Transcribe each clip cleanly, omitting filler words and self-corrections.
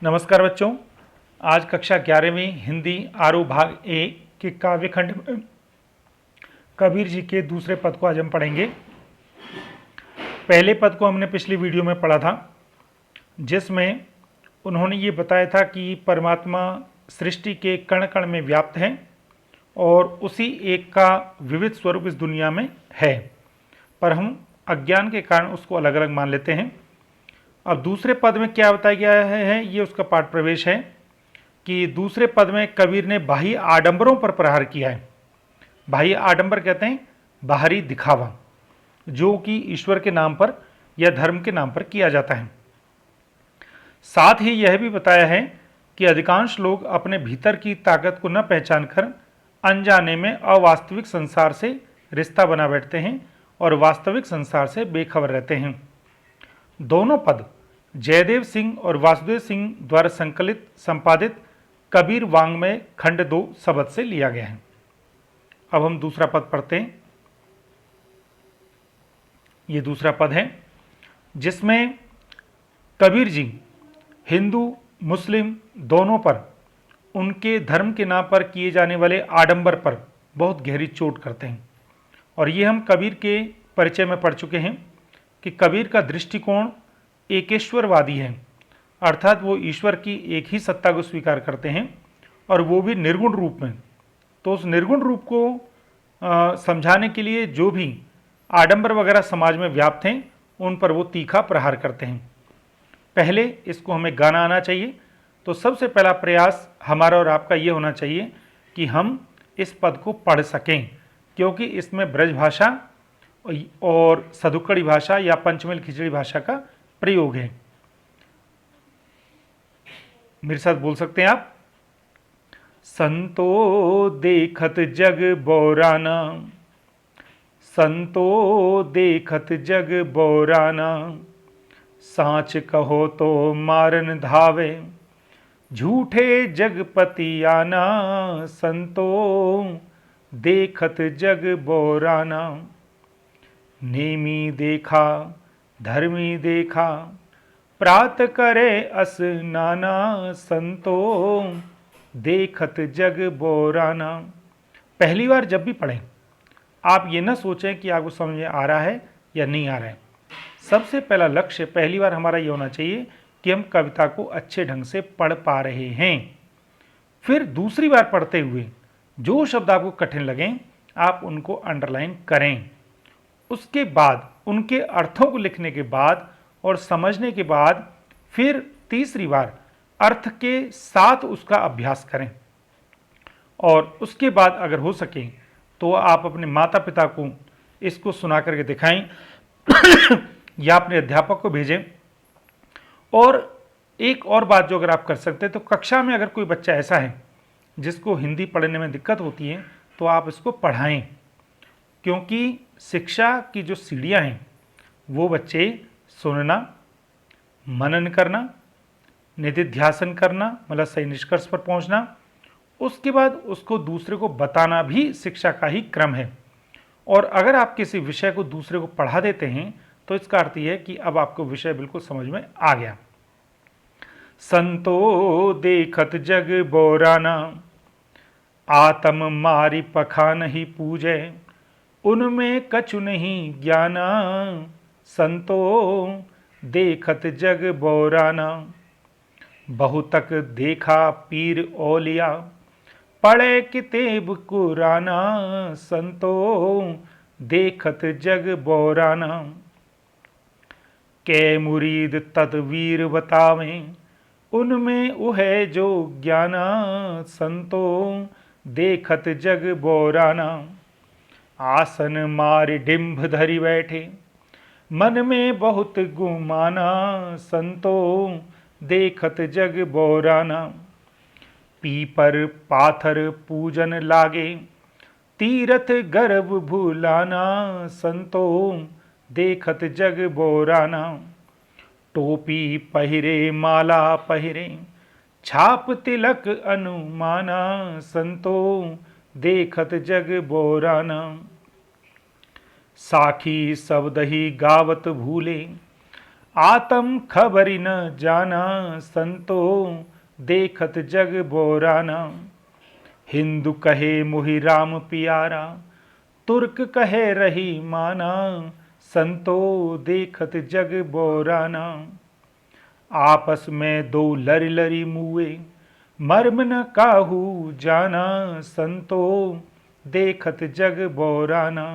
नमस्कार बच्चों। आज कक्षा 11वीं हिंदी आरू भाग ए के काव्य खंड में कबीर जी के दूसरे पद को आज हम पढ़ेंगे। पहले पद को हमने पिछली वीडियो में पढ़ा था, जिसमें उन्होंने ये बताया था कि परमात्मा सृष्टि के कण कण में व्याप्त है और उसी एक का विविध स्वरूप इस दुनिया में है, पर हम अज्ञान के कारण उसको अलग अलग मान लेते हैं। अब दूसरे पद में क्या बताया गया है, ये उसका पाठ प्रवेश है कि दूसरे पद में कबीर ने बाह्य आडंबरों पर प्रहार किया है। बाह्य आडंबर कहते हैं बाहरी दिखावा, जो कि ईश्वर के नाम पर या धर्म के नाम पर किया जाता है। साथ ही यह भी बताया है कि अधिकांश लोग अपने भीतर की ताकत को न पहचान कर अनजाने में अवास्तविक संसार से रिश्ता बना बैठते हैं और वास्तविक संसार से बेखबर रहते हैं। दोनों पद जयदेव सिंह और वासुदेव सिंह द्वारा संकलित संपादित कबीर वाङ्मय खंड 2 शब्द से लिया गया है। अब हम दूसरा पद पढ़ते हैं। ये दूसरा पद है जिसमें कबीर जी हिंदू मुस्लिम दोनों पर उनके धर्म के नाम पर किए जाने वाले आडंबर पर बहुत गहरी चोट करते हैं। और ये हम कबीर के परिचय में पढ़ चुके हैं कि कबीर का दृष्टिकोण एकेश्वरवादी है, अर्थात वो ईश्वर की एक ही सत्ता को स्वीकार करते हैं और वो भी निर्गुण रूप में। तो उस निर्गुण रूप को समझाने के लिए जो भी आडंबर वगैरह समाज में व्याप्त हैं उन पर वो तीखा प्रहार करते हैं। पहले इसको हमें गाना आना चाहिए, तो सबसे पहला प्रयास हमारा और आपका ये होना चाहिए कि हम इस पद को पढ़ सकें, क्योंकि इसमें ब्रज भाषा और सदुक्कड़ी भाषा या पंचमेल खिचड़ी भाषा का प्रयोग है। मेरे साथ बोल सकते हैं आप। संतो देखत जग बोराना, संतो देखत जग बोराना, साच कहो तो मारन धावे, झूठे जगपति आना, संतो देखत जग बोराना। नेमी देखा धर्मी देखा, प्रात करे असनाना, संतो देखत जग बोराना। पहली बार जब भी पढ़ें आप ये ना सोचें कि आपको समझ में आ रहा है या नहीं आ रहा है। सबसे पहला लक्ष्य पहली बार हमारा ये होना चाहिए कि हम कविता को अच्छे ढंग से पढ़ पा रहे हैं। फिर दूसरी बार पढ़ते हुए जो शब्द आपको कठिन लगें आप उनको अंडरलाइन करें। उसके बाद उनके अर्थों को लिखने के बाद और समझने के बाद फिर तीसरी बार अर्थ के साथ उसका अभ्यास करें। और उसके बाद अगर हो सके तो आप अपने माता पिता को इसको सुना करके दिखाएं या अपने अध्यापक को भेजें। और एक और बात जो अगर आप कर सकते हैं तो कक्षा में अगर कोई बच्चा ऐसा है जिसको हिंदी पढ़ने में दिक्कत होती है तो आप इसको पढ़ाएं, क्योंकि शिक्षा की जो सीढ़ियाँ हैं वो बच्चे सुनना, मनन करना, निधिध्यासन करना, मतलब सही निष्कर्ष पर पहुंचना, उसके बाद उसको दूसरे को बताना भी शिक्षा का ही क्रम है। और अगर आप किसी विषय को दूसरे को पढ़ा देते हैं तो इसका अर्थ यह है कि अब आपको विषय बिल्कुल समझ में आ गया। संतो देखत जग बोराना, आत्म मारी पखा नहीं पूजे, उनमें कछु नहीं ज्ञाना, संतो देखत जग बोराना। बहुतक देखा पीर ओलिया, पढ़े किताब कुराना, संतो देखत जग बोराना। के मुरीद तदवीर बतावें, उनमें उहे जो ज्ञाना, संतो देखत जग बोराना। आसन मार डिंभ धरि बैठे, मन में बहुत गुमाना, संतो देखत जग बोराना। पीपर पाथर पूजन लागे, तीरथ गर्भ भूलाना, संतो देखत जग बोराना। टोपी पहिरे माला पहिरे, छाप तिलक अनुमाना, संतो देखत जग बोराना। साखी शब्द ही गावत भूले, आत्म खबरी न जाना, संतो देखत जग बोराना। हिंदू कहे मुहि राम पियारा, तुर्क कहे रही माना, संतो देखत जग बोराना। आपस में दो लरी लरी मुए, मर्म न काहू जाना, संतो देखत जग बोराना।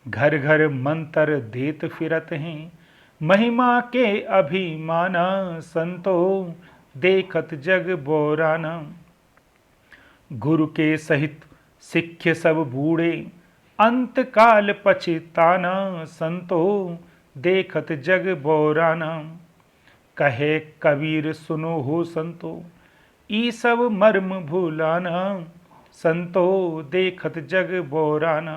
घर घर मंत्र देत फिरत हैं, महिमा के अभिमाना, संतो देखत जग बोराना। गुरु के सहित सिक्ख सब बूढ़े, अंत काल पछताना, संतो देखत जग बोराना। कहे कबीर सुनो हो संतो, ई सब मर्म भूलाना, संतो देखत जग बोराना।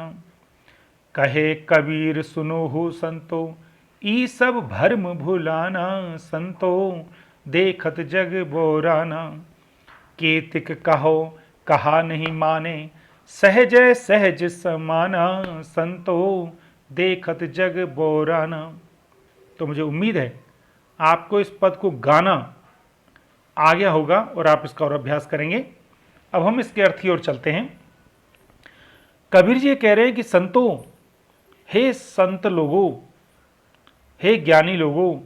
कहे कबीर सुनो हो संतो, ई सब भर्म भूलाना, संतो देखत जग बोराना। केतिक कहो कहा नहीं माने, सहज सहज समाना, संतो देखत जग बोराना। तो मुझे उम्मीद है आपको इस पद को गाना आ गया होगा और आप इसका और अभ्यास करेंगे। अब हम इसके अर्थ की ओर चलते हैं। कबीर जी कह रहे हैं कि संतों, हे संत लोगों, हे ज्ञानी लोगों,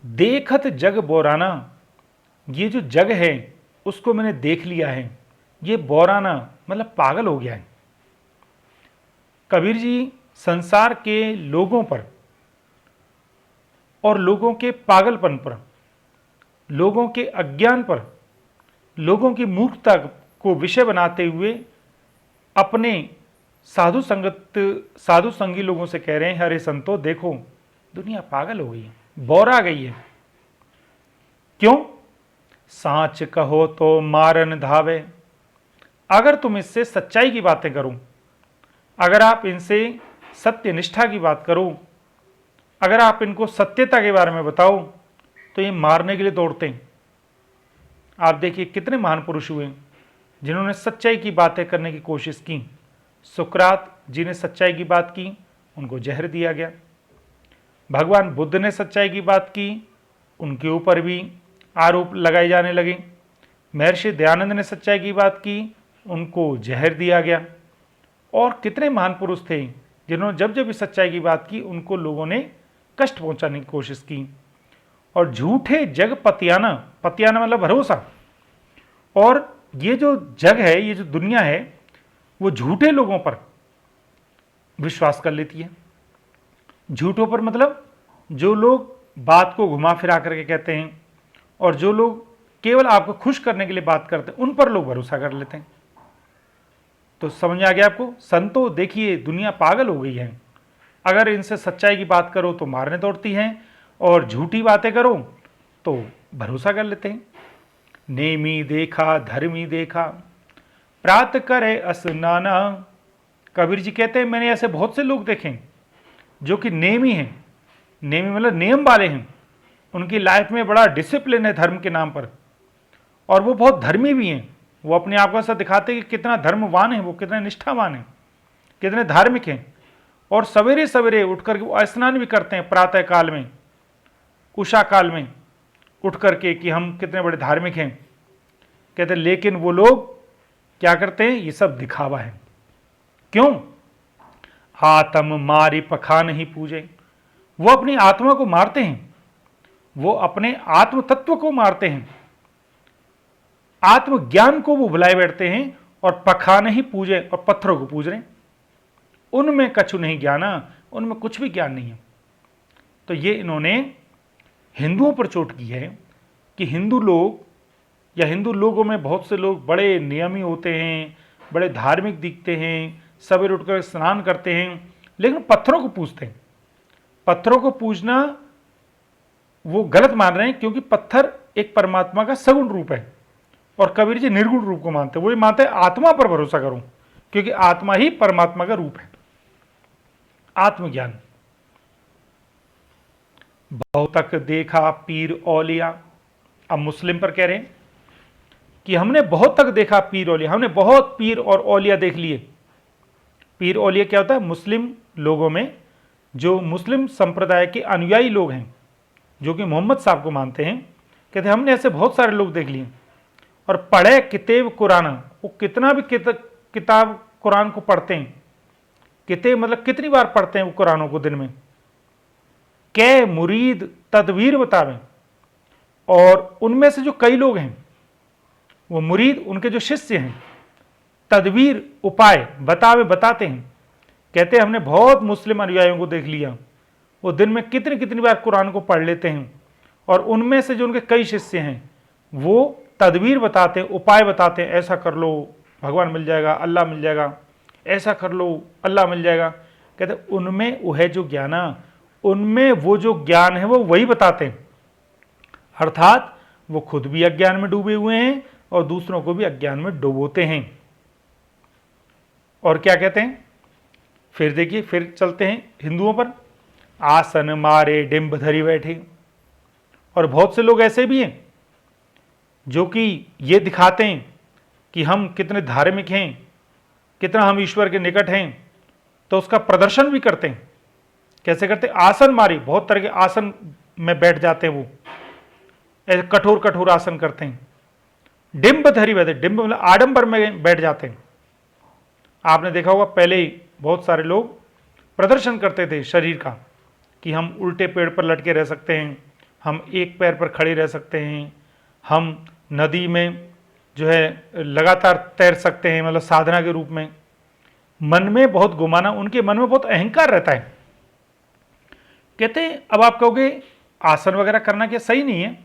देखत जग बोराना, ये जो जग है उसको मैंने देख लिया है। ये बोराना मतलब पागल हो गया है। कबीर जी संसार के लोगों पर और लोगों के पागलपन पर, लोगों के अज्ञान पर, लोगों की मूर्खता को विषय बनाते हुए अपने साधु संगी लोगों से कह रहे हैं, अरे संतो देखो, दुनिया पागल हो गई है, बौरा गई है। क्यों? साच कहो तो मारन धावे। अगर तुम इससे सच्चाई की बातें करो, अगर आप इनसे सत्य निष्ठा की बात करो, अगर आप इनको सत्यता के बारे में बताओ, तो ये मारने के लिए दौड़ते हैं। आप देखिए कितने महान पुरुष हुए जिन्होंने सच्चाई की बातें करने की कोशिश की। सुकरात जी ने सच्चाई की बात की, उनको जहर दिया गया। भगवान बुद्ध ने सच्चाई की बात की, उनके ऊपर भी आरोप लगाए जाने लगे। महर्षि दयानंद ने सच्चाई की बात की, उनको जहर दिया गया। और कितने महान पुरुष थे जिन्होंने जब जब इस सच्चाई की बात की, उनको लोगों ने कष्ट पहुंचाने की कोशिश की। और झूठे जग पतियाना, पतियाना मतलब भरोसा। और ये जो जग है, ये जो दुनिया है, वो झूठे लोगों पर विश्वास कर लेती है। झूठों पर मतलब जो लोग बात को घुमा फिरा करके कहते हैं और जो लोग केवल आपको खुश करने के लिए बात करते हैं, उन पर लोग भरोसा कर लेते हैं। तो समझ आ गया आपको? संतो देखिए, दुनिया पागल हो गई है। अगर इनसे सच्चाई की बात करो तो मारने दौड़ती हैं, और झूठी बातें करो तो भरोसा कर लेते हैं। नेमी देखा धर्मी देखा, प्रात करे स्नाना। कबीर जी कहते हैं मैंने ऐसे बहुत से लोग देखे जो कि नेमी हैं। नेमी मतलब नियम वाले हैं, उनकी लाइफ में बड़ा डिसिप्लिन है धर्म के नाम पर, और वो बहुत धर्मी भी हैं। वो अपने आप को ऐसा दिखाते हैं कि कितना धर्मवान है वो, कितने निष्ठावान हैं, कितने धार्मिक हैं। और सवेरे सवेरे उठकर वो स्नान भी करते हैं प्रातः काल में, उषा काल में उठ करके कि हम कितने बड़े धार्मिक हैं। कहते हैं लेकिन वो लोग क्या करते हैं? ये सब दिखावा है। क्यों? आत्म मारी पखान ही पूजे। वो अपनी आत्मा को मारते हैं, वो अपने आत्म तत्व को मारते हैं, आत्मज्ञान को वो भुलाए बैठते हैं, और पखान ही पूजे, और पत्थरों को पूज रहे हैं। उनमें कछु नहीं ज्ञाना, उनमें कुछ भी ज्ञान नहीं है। तो ये इन्होंने हिंदुओं पर चोट की है कि हिंदू लोग या हिंदू लोगों में बहुत से लोग बड़े नियमी होते हैं, बड़े धार्मिक दिखते हैं, सवेरे उठकर स्नान करते हैं, लेकिन पत्थरों को पूजते हैं। पत्थरों को पूजना वो गलत मान रहे हैं, क्योंकि पत्थर एक परमात्मा का सगुण रूप है, और कबीर जी निर्गुण रूप को मानते हैं। वो ये मानते हैं आत्मा पर भरोसा करो, क्योंकि आत्मा ही परमात्मा का रूप है, आत्मज्ञान। बहुतक देखा पीर औलिया। अब मुस्लिम पर कह रहे हैं कि हमने बहुत तक देखा पीर औलिया, हमने बहुत पीर और औलिया देख लिए। पीर औलिया क्या होता है? मुस्लिम लोगों में जो मुस्लिम संप्रदाय के अनुयायी लोग हैं, जो कि मोहम्मद साहब को मानते हैं, कहते हमने ऐसे बहुत सारे लोग देख लिए और पढ़े किताब कुरान, वो कितना भी किताब कुरान को पढ़ते हैं, किताब मतलब कितनी बार पढ़ते हैं वो कुरानों को दिन में, कै मुरीद तदवीर बतावें, और उनमें से जो कई लोग हैं वो मुरीद, उनके जो शिष्य हैं, तदवीर उपाय बताते हैं। कहते हैं हमने बहुत मुस्लिम अनुयायियों को देख लिया, वो दिन में कितनी कितनी बार कुरान को पढ़ लेते हैं, और उनमें से जो उनके कई शिष्य हैं वो तदवीर बताते हैं, उपाय बताते हैं, ऐसा कर लो भगवान मिल जाएगा, अल्लाह मिल जाएगा, ऐसा कर लो अल्लाह मिल जाएगा। कहते उनमें वह जो ज्ञान, उनमें वो जो ज्ञान है वो वही बताते हैं, अर्थात वो खुद भी अज्ञान में डूबे हुए हैं और दूसरों को भी अज्ञान में डुबोते हैं। और क्या कहते हैं, फिर देखिए, फिर चलते हैं हिंदुओं पर। आसन मारे डिंब धरी बैठे, और बहुत से लोग ऐसे भी हैं जो कि ये दिखाते हैं कि हम कितने धार्मिक हैं, कितना हम ईश्वर के निकट हैं, तो उसका प्रदर्शन भी करते हैं। कैसे करते हैं, आसन मारी, बहुत तरह के आसन में बैठ जाते हैं, वो ऐसे कठोर कठोर आसन करते हैं। डिंब धरी बैठे, डिंब मतलब आडंबर में बैठ जाते हैं। आपने देखा होगा पहले ही बहुत सारे लोग प्रदर्शन करते थे शरीर का, कि हम उल्टे पेड़ पर लटके रह सकते हैं, हम एक पैर पर खड़े रह सकते हैं, हम नदी में जो है लगातार तैर सकते हैं, मतलब साधना के रूप में। मन में बहुत गुमाना, उनके मन में बहुत अहंकार रहता है। कहते हैं अब आप कहोगे आसन वगैरह करना क्या सही नहीं है?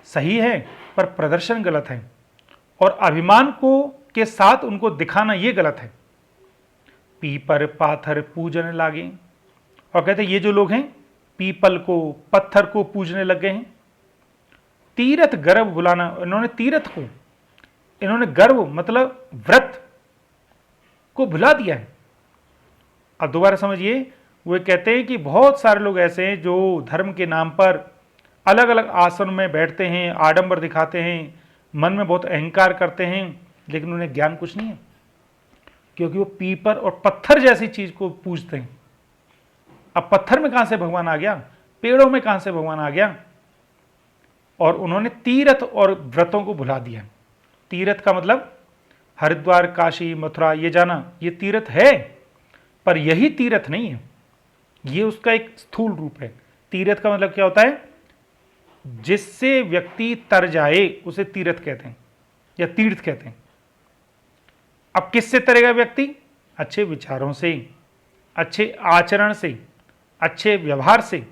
सही है, पर प्रदर्शन गलत है, और अभिमान को के साथ उनको दिखाना ये गलत है। पीपर पाथर पूजन लागे, और कहते ये जो लोग हैं पीपल को पत्थर को पूजने लग गए हैं। तीरथ गर्व बुलाना, इन्होंने तीरथ को, इन्होंने गर्व मतलब व्रत को भुला दिया है। अब दोबारा समझिए, वे कहते हैं कि बहुत सारे लोग ऐसे हैं जो धर्म के नाम पर अलग अलग आसन में बैठते हैं, आडंबर दिखाते हैं, मन में बहुत अहंकार करते हैं, लेकिन उन्हें ज्ञान कुछ नहीं है, क्योंकि वो पीपर और पत्थर जैसी चीज को पूजते हैं। अब पत्थर में कहां से भगवान आ गया, पेड़ों में कहां से भगवान आ गया? और उन्होंने तीर्थ और व्रतों को भुला दिया। तीर्थ का मतलब हरिद्वार काशी मथुरा ये जाना, ये तीर्थ है, पर यही तीर्थ नहीं है, ये उसका एक स्थूल रूप है। तीर्थ का मतलब क्या होता है, जिससे व्यक्ति तर जाए उसे तीर्थ कहते हैं या तीर्थ कहते हैं। अब किससे तरेगा व्यक्ति? अच्छे विचारों से, अच्छे आचरण से, अच्छे व्यवहार से।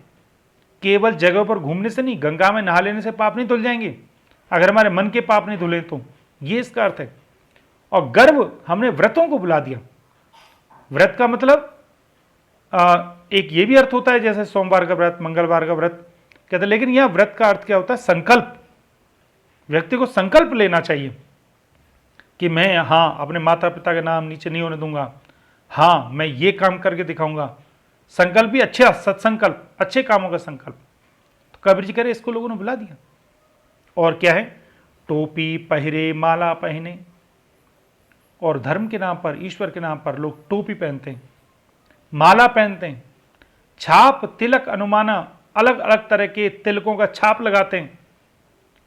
केवल जगह पर घूमने से नहीं, गंगा में नहा लेने से पाप नहीं धुल जाएंगे अगर हमारे मन के पाप नहीं धुले तो, ये इसका अर्थ है। और गर्व, हमने व्रतों को बुला दिया। व्रत का मतलब एक ये भी अर्थ होता है, जैसे सोमवार का व्रत, मंगलवार का व्रत कहते, लेकिन यह व्रत का अर्थ क्या होता है? संकल्प। व्यक्ति को संकल्प लेना चाहिए कि मैं हाँ अपने माता पिता का नाम नीचे नहीं होने दूंगा, हाँ मैं ये काम करके दिखाऊंगा। संकल्प भी अच्छे सत्संकल्प, अच्छे कामों का संकल्प। तो कबीर जी कह रहे इसको लोगों ने बुला दिया। और क्या है? टोपी पहरे, माला पहने, और धर्म के नाम पर, ईश्वर के नाम पर लोग टोपी पहनते हैं, माला पहनते हैं, छाप तिलक अनुमाना, अलग अलग तरह के तिलकों का छाप लगाते हैं,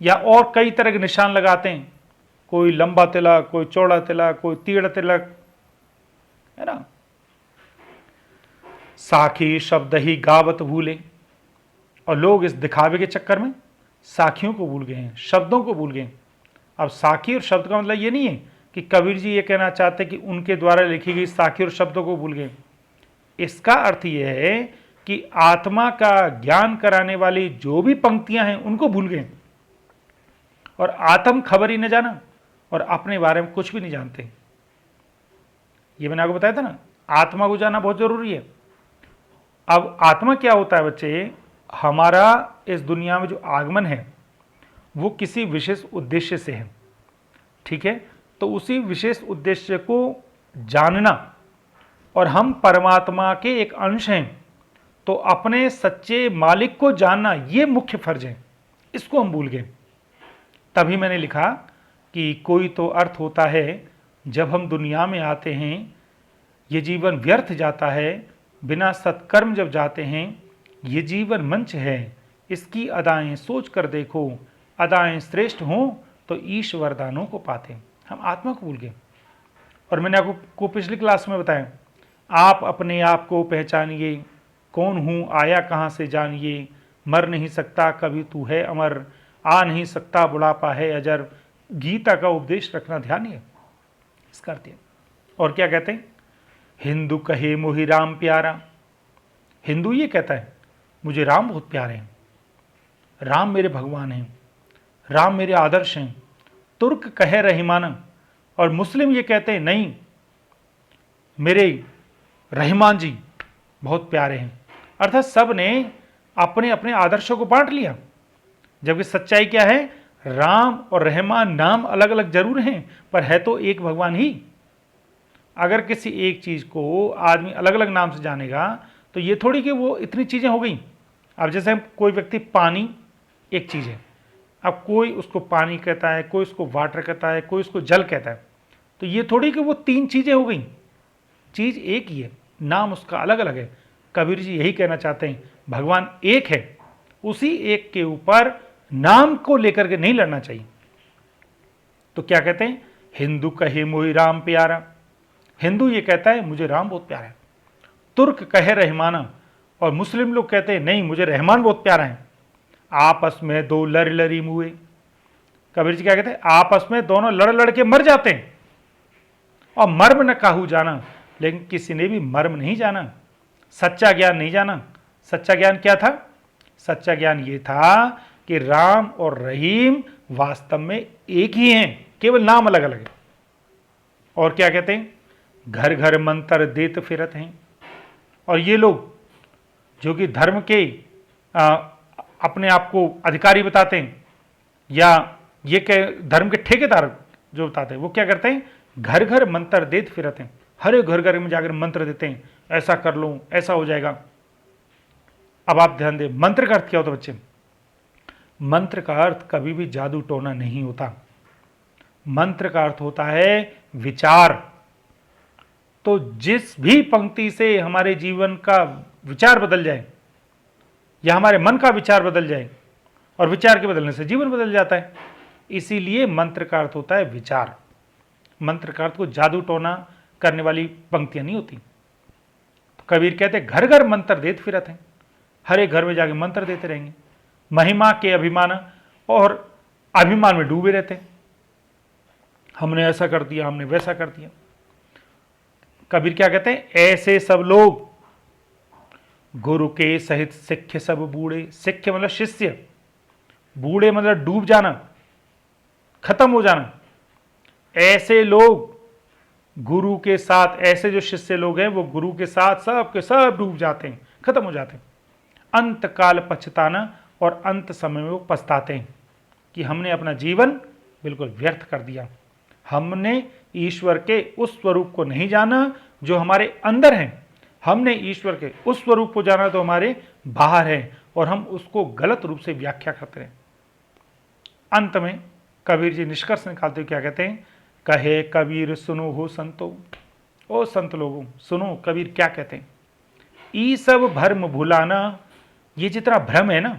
या और कई तरह के निशान लगाते हैं। कोई लंबा तिलक, कोई चौड़ा तिलक, कोई तीड़ तिलक, है ना। साखी शब्द ही गावत भूले, और लोग इस दिखावे के चक्कर में साखियों को भूल गए हैं, शब्दों को भूल गए। अब साखी और शब्द का मतलब ये नहीं है कि कबीर जी ये कहना चाहते कि उनके द्वारा लिखी गई साखी और शब्दों को भूल गए। इसका अर्थ यह है कि आत्मा का ज्ञान कराने वाली जो भी पंक्तियां हैं उनको भूल गए, और आत्म खबर ही न जाना, और अपने बारे में कुछ भी नहीं जानते। ये मैंने आपको बताया था ना, आत्मा को जाना बहुत जरूरी है। अब आत्मा क्या होता है बच्चे? हमारा इस दुनिया में जो आगमन है वो किसी विशेष उद्देश्य से है, ठीक है। तो उसी विशेष उद्देश्य को जानना, और हम परमात्मा के एक अंश हैं, तो अपने सच्चे मालिक को जानना ये मुख्य फर्ज है। इसको हम भूल गए। तभी मैंने लिखा कि कोई तो अर्थ होता है जब हम दुनिया में आते हैं, ये जीवन व्यर्थ जाता है, बिना सत्कर्म जब जाते हैं, ये जीवन मंच है, इसकी अदाएं सोच कर देखो, अदाएं श्रेष्ठ हों तो ईश्वर दानों को पाते। हम आत्मा को भूल गए। और मैंने आपको पिछली क्लास में बताया, आप अपने आप को पहचानिए, कौन हूँ, आया कहाँ से जानिए, मर नहीं सकता कभी तू है अमर, आ नहीं सकता बुढ़ापा है अजर। गीता का उपदेश रखना ध्यान है इसका अर्थ है। और क्या कहते हैं, हिंदू कहे मोहि राम प्यारा। हिंदू ये कहता है मुझे राम बहुत प्यारे हैं, राम मेरे भगवान हैं, राम मेरे आदर्श हैं। तुर्क कहे रहीमाना, और मुस्लिम ये कहते हैं नहीं, मेरे रहमान जी बहुत प्यारे हैं। अर्थात सब ने अपने अपने आदर्शों को बांट लिया, जबकि सच्चाई क्या है, राम और रहमान नाम अलग अलग जरूर हैं, पर है तो एक भगवान ही। अगर किसी एक चीज को आदमी अलग अलग नाम से जानेगा तो ये थोड़ी कि वो इतनी चीजें हो गई। अब जैसे हम कोई व्यक्ति पानी एक चीज है, अब कोई उसको पानी कहता है, कोई उसको वाटर कहता है, कोई उसको जल कहता है, तो ये थोड़ी कि वो तीन चीजें हो गई, चीज एक ही है, नाम उसका अलग अलग है। कबीर जी यही कहना चाहते हैं, भगवान एक है, उसी एक के ऊपर नाम को लेकर के नहीं लड़ना चाहिए। तो क्या कहते हैं, हिंदू कहे मोहि राम प्यारा। हिंदू ये कहता है मुझे राम बहुत प्यारा है। तुर्क कहे रहमाना, और मुस्लिम लोग कहते हैं नहीं मुझे रहमान बहुत प्यारा है। आपस में दो लड़ लड़ी मुए। कबीर जी क्या कहते हैं, आपस में दोनों लड़ लड़ के मर जाते हैं, और मर्म न काहू जाना, लेकिन किसी ने भी मर्म नहीं जाना, सच्चा ज्ञान नहीं जाना। सच्चा ज्ञान क्या था, सच्चा ज्ञान ये था कि राम और रहीम वास्तव में एक ही हैं, केवल नाम अलग अलग है। और क्या कहते हैं, घर घर मंत्र देत फिरत हैं। और ये लोग जो कि धर्म के अपने आप को अधिकारी बताते हैं, या ये धर्म के ठेकेदार जो बताते हैं, वो क्या करते हैं, घर घर मंत्र देत फिरत हैं। हर एक घर घर में जाकर मंत्र देते हैं, ऐसा कर लो ऐसा हो जाएगा। अब आप ध्यान दें, मंत्र का अर्थ क्या होता है बच्चे, मंत्र का अर्थ कभी भी जादू टोना नहीं होता। मंत्र का अर्थ होता है विचार। तो जिस भी पंक्ति से हमारे जीवन का विचार बदल जाए, या हमारे मन का विचार बदल जाए, और विचार के बदलने से जीवन बदल जाता है, इसीलिए मंत्र का अर्थ होता है विचार। मंत्र का अर्थ को जादू टोना करने वाली पंक्तियां नहीं होती। तो कबीर कहते हैं घर घर मंत्र देत फिरत हैं, हर एक घर में जाके मंत्र देते रहेंगे, महिमा के अभिमान, और अभिमान में डूबे रहते हैं, हमने ऐसा कर दिया, हमने वैसा कर दिया। कबीर क्या कहते हैं, ऐसे सब लोग गुरु के सहित सिक्ख सब बूढ़े। सिक्ख मतलब शिष्य, बूढ़े मतलब डूब जाना, खत्म हो जाना। ऐसे लोग गुरु के साथ, ऐसे जो शिष्य लोग हैं वो गुरु के साथ सब के सब डूब जाते हैं, खत्म हो जाते हैं। अंत काल पछताना, और अंत समय में वो पछताते हैं कि हमने अपना जीवन बिल्कुल व्यर्थ कर दिया, हमने ईश्वर के उस स्वरूप को नहीं जाना जो हमारे अंदर है, हमने ईश्वर के उस स्वरूप को जाना तो हमारे बाहर है, और हम उसको गलत रूप से व्याख्या करते हैं। अंत में कबीर जी निष्कर्ष निकालते हुए क्या कहते हैं, कहे कबीर सुनो हो संतो। ओ संत लोगों सुनो, कबीर क्या कहते हैं, ई सब भ्रम भुलाना। ये जितना भ्रम है ना,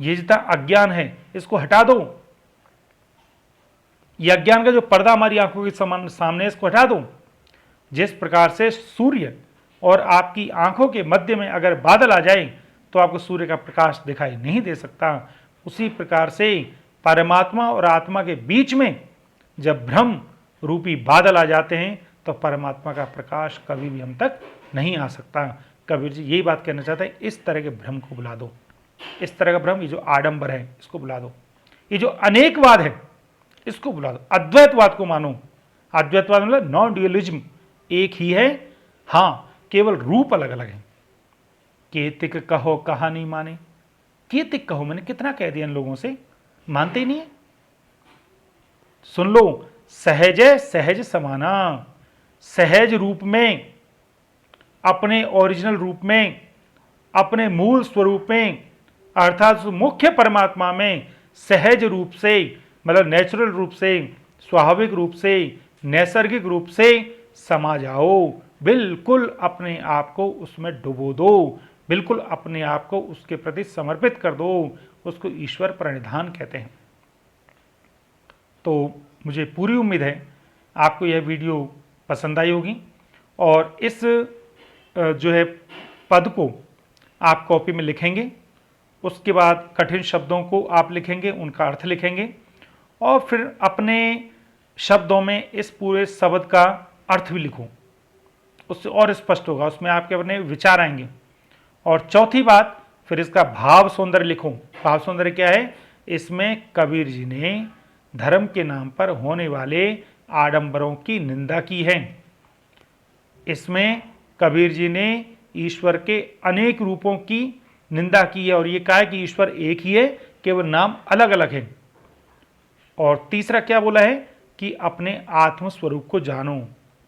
ये जितना अज्ञान है, इसको हटा दो। ये अज्ञान का जो पर्दा हमारी आंखों के सामने, इसको हटा दो। जिस प्रकार से सूर्य और आपकी आंखों के मध्य में अगर बादल आ जाए तो आपको सूर्य का प्रकाश दिखाई नहीं दे सकता, उसी प्रकार से परमात्मा और आत्मा के बीच में जब भ्रम रूपी बादल आ जाते हैं तो परमात्मा का प्रकाश कभी भी हम तक नहीं आ सकता। कबीर जी यही बात कहना चाहते हैं, इस तरह के भ्रम को बुला दो, इस तरह का भ्रम, ये जो आडंबर है इसको बुला दो, ये जो अनेकवाद है इसको बुला दो, अद्वैतवाद को मानो। अद्वैतवाद मतलब नॉन ड्यूअलिज्म, एक ही है, हाँ केवल रूप अलग अलग है। केतिक कहो कहानी माने, केतिक कहो मैंने कितना कह दिया इन लोगों से, मानते ही नहीं है। सुन लो, सहज सहज समाना, सहज रूप में, अपने ओरिजिनल रूप में, अपने मूल स्वरूप में, अर्थात मुख्य परमात्मा में सहज रूप से, मतलब नेचुरल रूप से, स्वाभाविक रूप से, नैसर्गिक रूप से समा जाओ, बिल्कुल अपने आप को उसमें डुबो दो, बिल्कुल अपने आप को उसके प्रति समर्पित कर दो। उसको ईश्वर प्रणिधान कहते हैं। तो मुझे पूरी उम्मीद है आपको यह वीडियो पसंद आई होगी और इस जो है पद को आप कॉपी में लिखेंगे, उसके बाद कठिन शब्दों को आप लिखेंगे, उनका अर्थ लिखेंगे और फिर अपने शब्दों में इस पूरे शब्द का अर्थ भी लिखो, उससे और स्पष्ट होगा, उसमें आपके अपने विचार आएंगे। और चौथी बात, फिर इसका भाव सौंदर्य लिखो। भाव सौंदर्य क्या है? इसमें कबीर जी ने धर्म के नाम पर होने वाले आडंबरों की निंदा की है। इसमें कबीर जी ने ईश्वर के अनेक रूपों की निंदा की है और ये कहा है कि ईश्वर एक ही है, केवल नाम अलग अलग है। और तीसरा क्या बोला है कि अपने आत्म स्वरूप को जानो,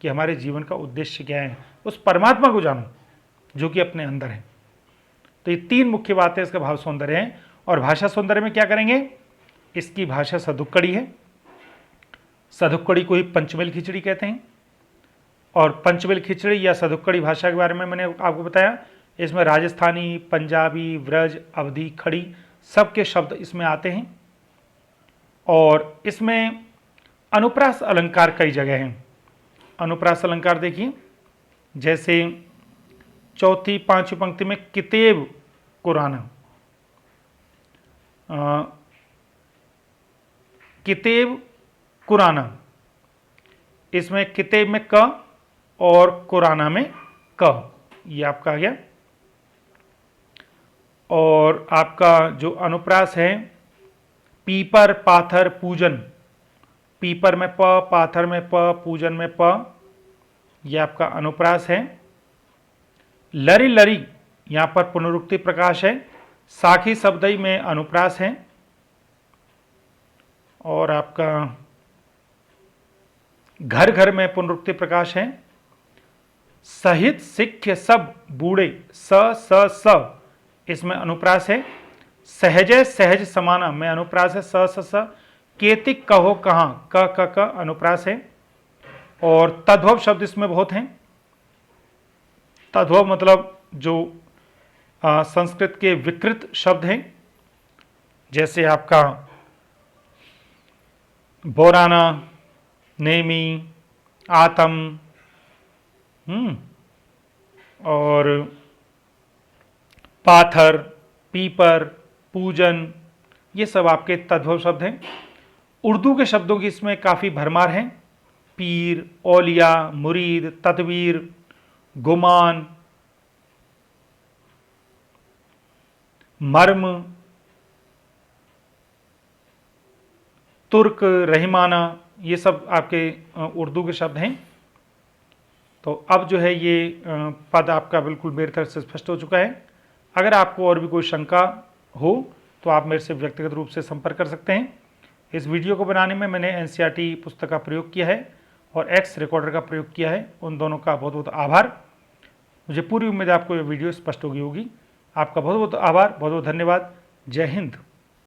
कि हमारे जीवन का उद्देश्य क्या है, उस परमात्मा को जानो जो कि अपने अंदर है। तो ये तीन मुख्य बातें इसका भाव सौंदर्य है। और भाषा सौंदर्य में क्या करेंगे? इसकी भाषा सदुक्कड़ी है। सदुक्कड़ी को ही पंचमेल खिचड़ी कहते हैं। और पंचमेल खिचड़ी या सदुक्कड़ी भाषा के बारे में मैंने आपको बताया। इसमें राजस्थानी, पंजाबी, व्रज, अवधी, खड़ी सबके शब्द इसमें आते हैं। और इसमें अनुप्रास अलंकार कई जगह हैं। अनुप्रास अलंकार देखिए, जैसे चौथी पांचवी पंक्ति में कितेब कुराना, कितेब कुराना, इसमें कितेब में क और कुराना में क, ये आपका आ गया। और आपका जो अनुप्रास है, पीपर, पाथर, पूजन, पीपर में प, पाथर में प, पूजन में प, यह आपका अनुप्रास है। लरी लरी यहां पर पुनरुक्ति प्रकाश है। साखी शब्दई में अनुप्रास है। और आपका घर घर में पुनरुक्ति प्रकाश है। सहित सिख्य सब बूढ़े, स स स इसमें अनुप्रास है। सहजय सहज समाना में अनुप्रास है, स स स। केतिक कहो कहां, क क क अनुप्रास है। और तद्भव शब्द इसमें बहुत हैं। तद्भव मतलब जो संस्कृत के विकृत शब्द हैं, जैसे आपका बोराना, नेमी, आतम, और पाथर, पीपर, पूजन, ये सब आपके तद्भव शब्द हैं। उर्दू के शब्दों की इसमें काफ़ी भरमार है। पीर, औलिया, मुरीद, तदबीर, गुमान, मर्म, तुर्क, रहीमाना, ये सब आपके उर्दू के शब्द हैं। तो अब जो है ये पद आपका बिल्कुल मेरी तरफ से स्पष्ट हो चुका है। अगर आपको और भी कोई शंका हो तो आप मेरे से व्यक्तिगत रूप से संपर्क कर सकते हैं। इस वीडियो को बनाने में मैंने एनसीईआरटी पुस्तक का प्रयोग किया है और एक्स रिकॉर्डर का प्रयोग किया है। उन दोनों का बहुत बहुत आभार। मुझे पूरी उम्मीद है आपको ये वीडियो स्पष्ट होगी। आपका बहुत बहुत आभार, बहुत बहुत धन्यवाद। जय हिंद।